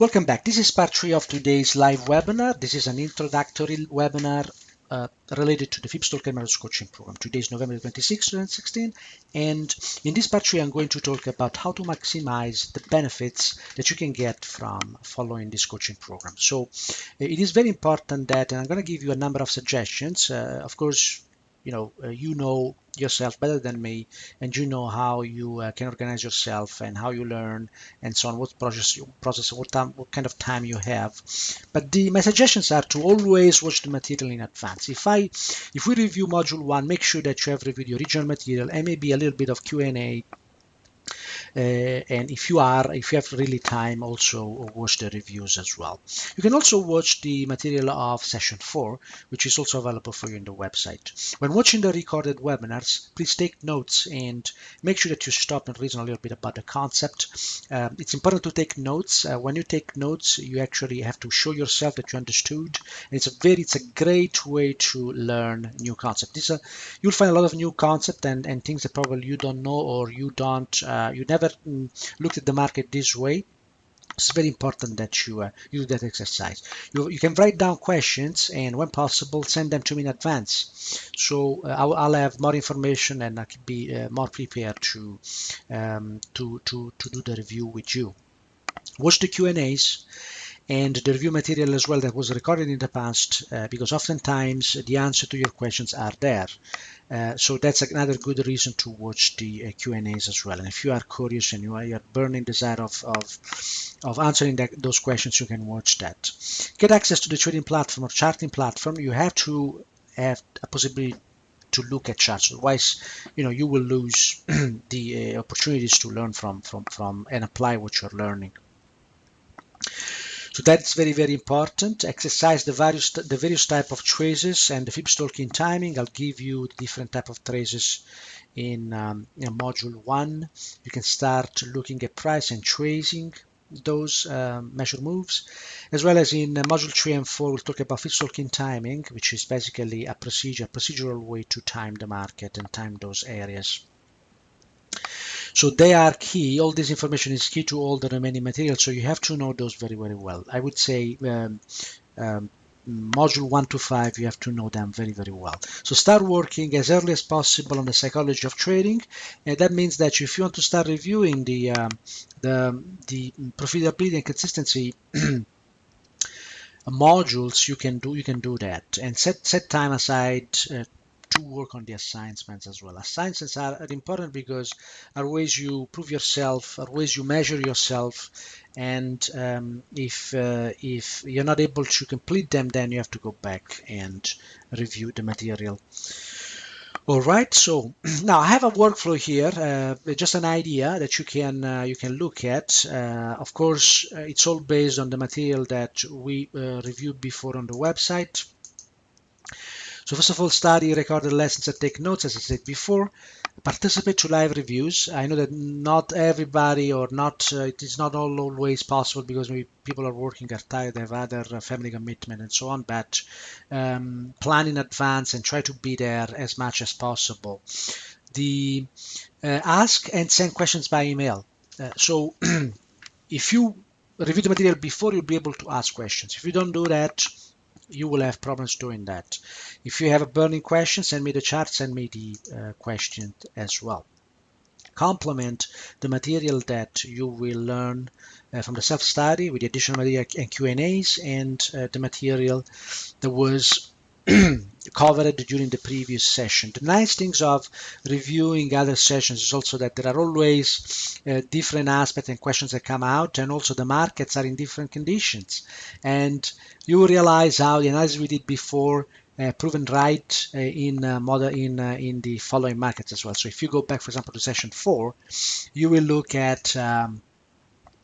Welcome back. This is part 3 of today's live webinar. This is an introductory webinar related to the FibStalker Methods Coaching Program. Today is November 26, 2016, and in this part 3 I'm going to talk about how to maximize the benefits that you can get from following this coaching program. So it is very important that, and I'm going to give you a number of suggestions. Of course, you know yourself better than me, and you know how you can organize yourself and how you learn and so on, what process what kind of time you have. But my suggestions are to always watch the material in advance. If we review module 1, make sure that you have reviewed the original material and maybe a little bit of Q&A. And if you have really time, also watch the reviews as well. You can also watch the material of session 4, which is also available for you on the website. When watching the recorded webinars, please take notes and make sure that you stop and reason a little bit about the concept. It's important to take notes. When you take notes, you actually have to show yourself that you understood. And it's a great way to learn new concepts. You'll find a lot of new concepts and things that probably you don't know, or you never looked at the market this way. It's very important that you do that exercise. You can write down questions, and when possible, send them to me in advance. So I'll have more information, and I can be more prepared to do the review with you. Watch the Q&As and the review material as well that was recorded in the past, because oftentimes the answer to your questions are there. So that's another good reason to watch the Q&As as well. And if you are curious and you are burning desire of answering those questions, you can watch that. Get access to the trading platform or charting platform. You have to have a possibility to look at charts. Otherwise, you will lose the opportunities to learn from and apply what you're learning. So that's very, very important. Exercise the various type of traces and the FibStalking timing. I'll give you the different type of traces in module 1. You can start looking at price and tracing those measure moves, as well as in module 3 and 4 we'll talk about FibStalking timing, which is basically a procedural way to time the market and time those areas. So they are key. All this information is key to all the remaining materials, so you have to know those very, very well. I would say module 1 to 5, you have to know them very, very well. So start working as early as possible on the psychology of trading, and that means that if you want to start reviewing the profitability and consistency modules, you can do that, and set time aside to work on the assignments as well. Assignments are important because are ways you prove yourself, are ways you measure yourself, and if you're not able to complete them, then you have to go back and review the material. All right, so now I have a workflow here, just an idea that you can look at. Of course, it's all based on the material that we reviewed before on the website. So first of all, study recorded lessons and take notes, as I said before. Participate to live reviews. I know that not everybody or not it is not always possible because maybe people are working, are tired, they have other family commitment and so on, but plan in advance and try to be there as much as possible. Ask and send questions by email. So if you review the material before, you'll be able to ask questions. If you don't do that, you will have problems doing that. If you have a burning question, send me the chart, send me the question as well. Complement the material that you will learn from the self-study with the additional material and Q&As and the material that was covered during the previous session. The nice things of reviewing other sessions is also that there are always different aspects and questions that come out, and also the markets are in different conditions, and you will realize how the analysis we did before proven right in the following markets as well. So if you go back, for example, to session 4, you will look at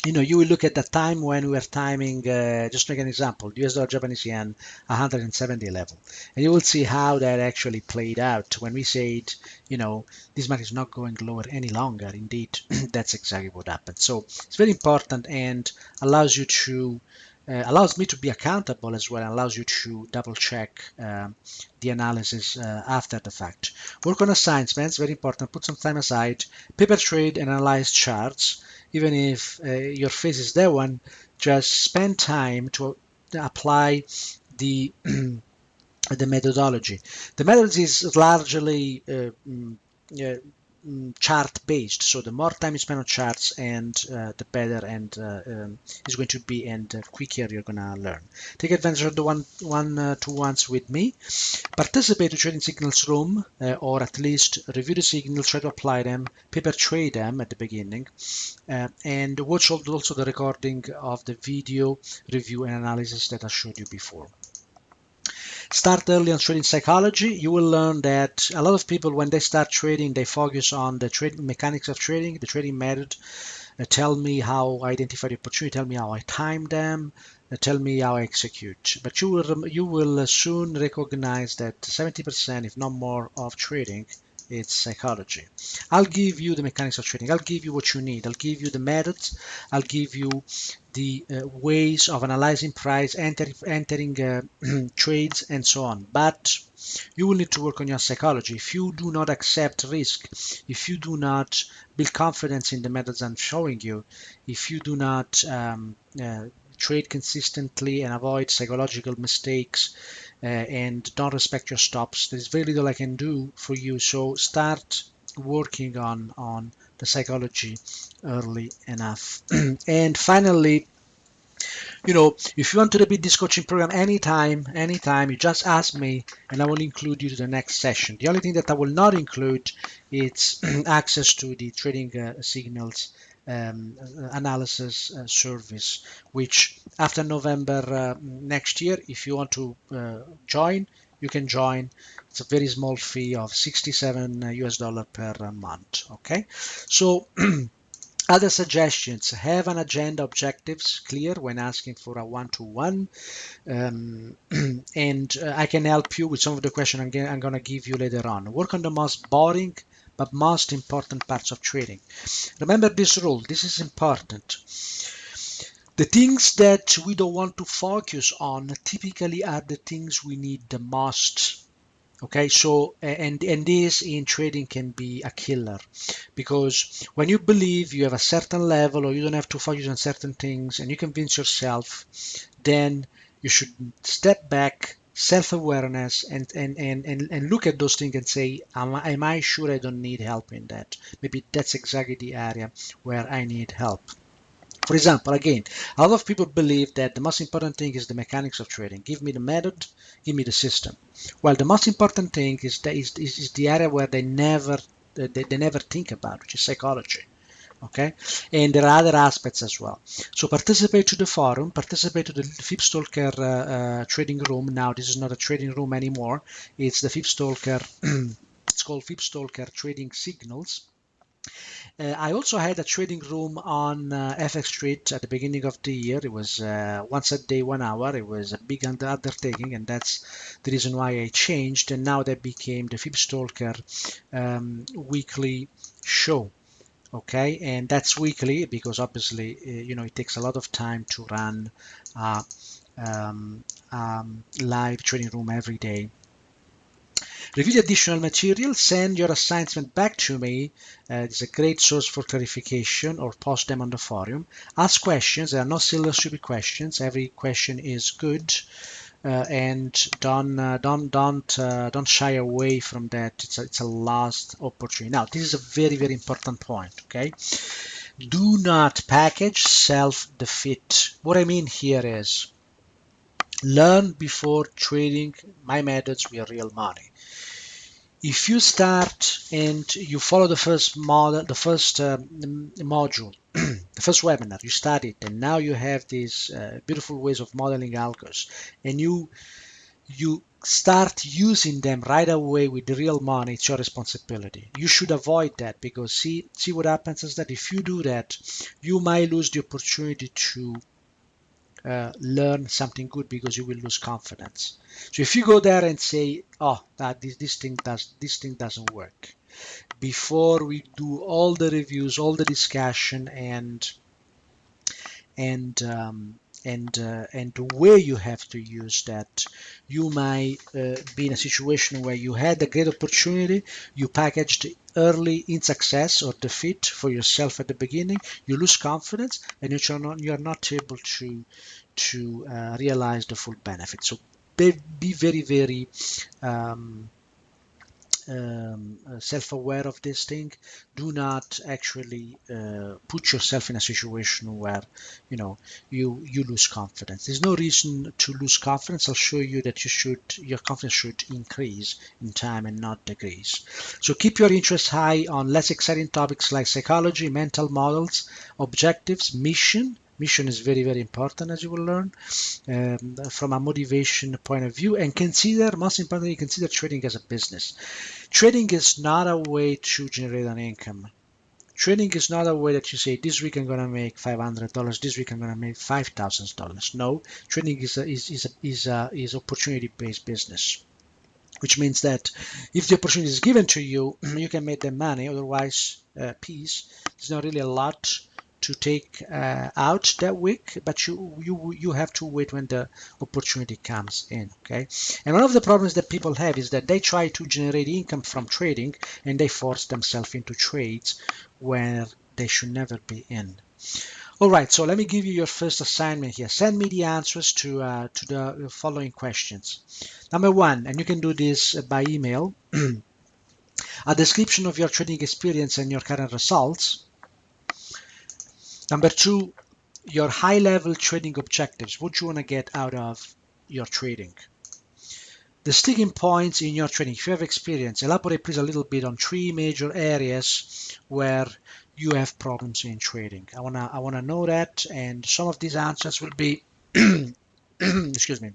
you will look at the time when we were timing, just to make an example, US dollar Japanese yen 170 level. And you will see how that actually played out when we said, this market is not going lower any longer. Indeed, that's exactly what happened. So it's very important and allows you to allows me to be accountable as well, and allows you to double check the analysis after the fact. Work on assignments, very important. Put some time aside. Paper trade and analyze charts. Even if your face is that one, just spend time to apply the the methodology. The method is largely uh, chart based, so the more time you spend on charts, and the better and is going to be, and the quicker you're gonna learn. Take advantage of the one-to-ones with me. Participate to trading signals room, or at least review the signals, try to apply them, paper trade them at the beginning, and watch also the recording of the video review and analysis that I showed you before. Start early on trading psychology. You will learn that a lot of people, when they start trading, they focus on the trading mechanics of trading, the trading method. Tell me how I identify the opportunity, tell me how I time them, tell me how I execute. But you will soon recognize that 70%, if not more, of trading, it's psychology. I'll give you the mechanics of trading. I'll give you what you need. I'll give you the methods. I'll give you the ways of analyzing price, entering trades, and so on. But you will need to work on your psychology. If you do not accept risk, if you do not build confidence in the methods I'm showing you, if you do not trade consistently and avoid psychological mistakes, and don't respect your stops, there's very little I can do for you. So start working on the psychology early enough. And finally, if you want to repeat this coaching program anytime, you just ask me and I will include you to the next session. The only thing that I will not include is access to the trading signals analysis service, which after November next year, if you want to join, you can join. It's a very small fee of 67 US dollar per month. Okay, so other suggestions: have an agenda, objectives clear when asking for a one-to-one, and I can help you with some of the questions I'm going to give you later on. Work on the most boring but most important parts of trading. Remember this rule, this is important. The things that we don't want to focus on typically are the things we need the most. Okay, so and this in trading can be a killer, because when you believe you have a certain level or you don't have to focus on certain things and you convince yourself, then you should step back, self-awareness, and look at those things and say, am I sure I don't need help in that? Maybe that's exactly the area where I need help. For example, again, a lot of people believe that the most important thing is the mechanics of trading. Give me the method, give me the system. Well, the most important thing is the area where they never think about, which is psychology. Okay, and there are other aspects as well. So participate to the forum, participate to the FibStalker trading room. Now this is not a trading room anymore. It's the FibStalker. It's called FibStalker Trading Signals. I also had a trading room on FX Street at the beginning of the year. It was once a day, 1 hour. It was a big undertaking, and that's the reason why I changed. And now that became the FibStalker weekly show. Okay, and that's weekly because obviously, it takes a lot of time to run um, live trading room every day. Review the additional material, send your assignment back to me. It's a great source for clarification, or post them on the forum. Ask questions. There are no silly or stupid questions. Every question is good, and don't shy away from that. It's a last opportunity. Now, this is a very, very important point. Okay, do not package self-defeat. What I mean here is learn before trading my methods with real money. If you start and you follow the first model, the first module, the first webinar, you study it, and now you have these beautiful ways of modeling algos, and you start using them right away with the real money, it's your responsibility. You should avoid that, because see what happens is that if you do that, you might lose the opportunity to learn something good, because you will lose confidence. So if you go there and say, "Oh, that this thing doesn't work," before we do all the reviews, all the discussion, and and where you have to use that. You might be in a situation where you had a great opportunity, you packaged early in success or defeat for yourself at the beginning, you lose confidence, and you're not able to realize the full benefit. So be very, very um, self-aware of this thing. Do not actually put yourself in a situation where you lose confidence. There's no reason to lose confidence. I'll show you that your confidence should increase in time and not decrease. So keep your interest high on less exciting topics like psychology, mental models, objectives, mission. Mission is very, very important, as you will learn, from a motivation point of view. And most importantly, consider trading as a business. Trading is not a way to generate an income. Trading is not a way that you say, this week I'm going to make $500, this week I'm going to make $5,000. No, trading is opportunity-based business, which means that if the opportunity is given to you, you can make the money. Otherwise, peace. There's not really a lot to take out that week, but you have to wait when the opportunity comes in. Okay. And one of the problems that people have is that they try to generate income from trading and they force themselves into trades where they should never be in. All right, so let me give you your first assignment here. Send me the answers to the following questions. Number one, and you can do this by email, a description of your trading experience and your current results. Number two, your high-level trading objectives. What you want to get out of your trading. The sticking points in your trading. If you have experience, elaborate please a little bit on three major areas where you have problems in trading. I wanna know that, and some of these answers will be excuse me,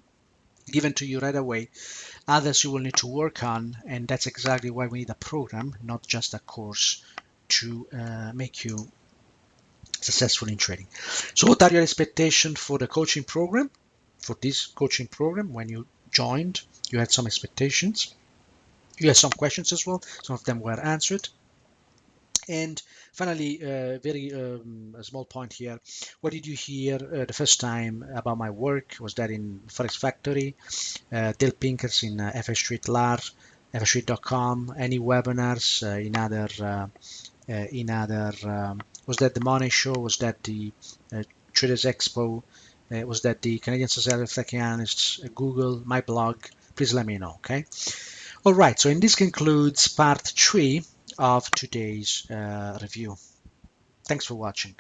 given to you right away. Others you will need to work on, and that's exactly why we need a program, not just a course, to make you successful in trading. So what are your expectations for the coaching program? For this coaching program, when you joined, you had some expectations. You had some questions as well. Some of them were answered. And finally, very a small point here. What did you hear the first time about my work? Was that in Forex Factory, Dale Pinkers in FX Street LAR, fxstreet.com, any webinars was that the Money Show? Was that the Traders Expo? Was that the Canadian Society of Tech Analysts, Google, my blog? Please let me know, okay? All right, so this concludes part 3 of today's review. Thanks for watching.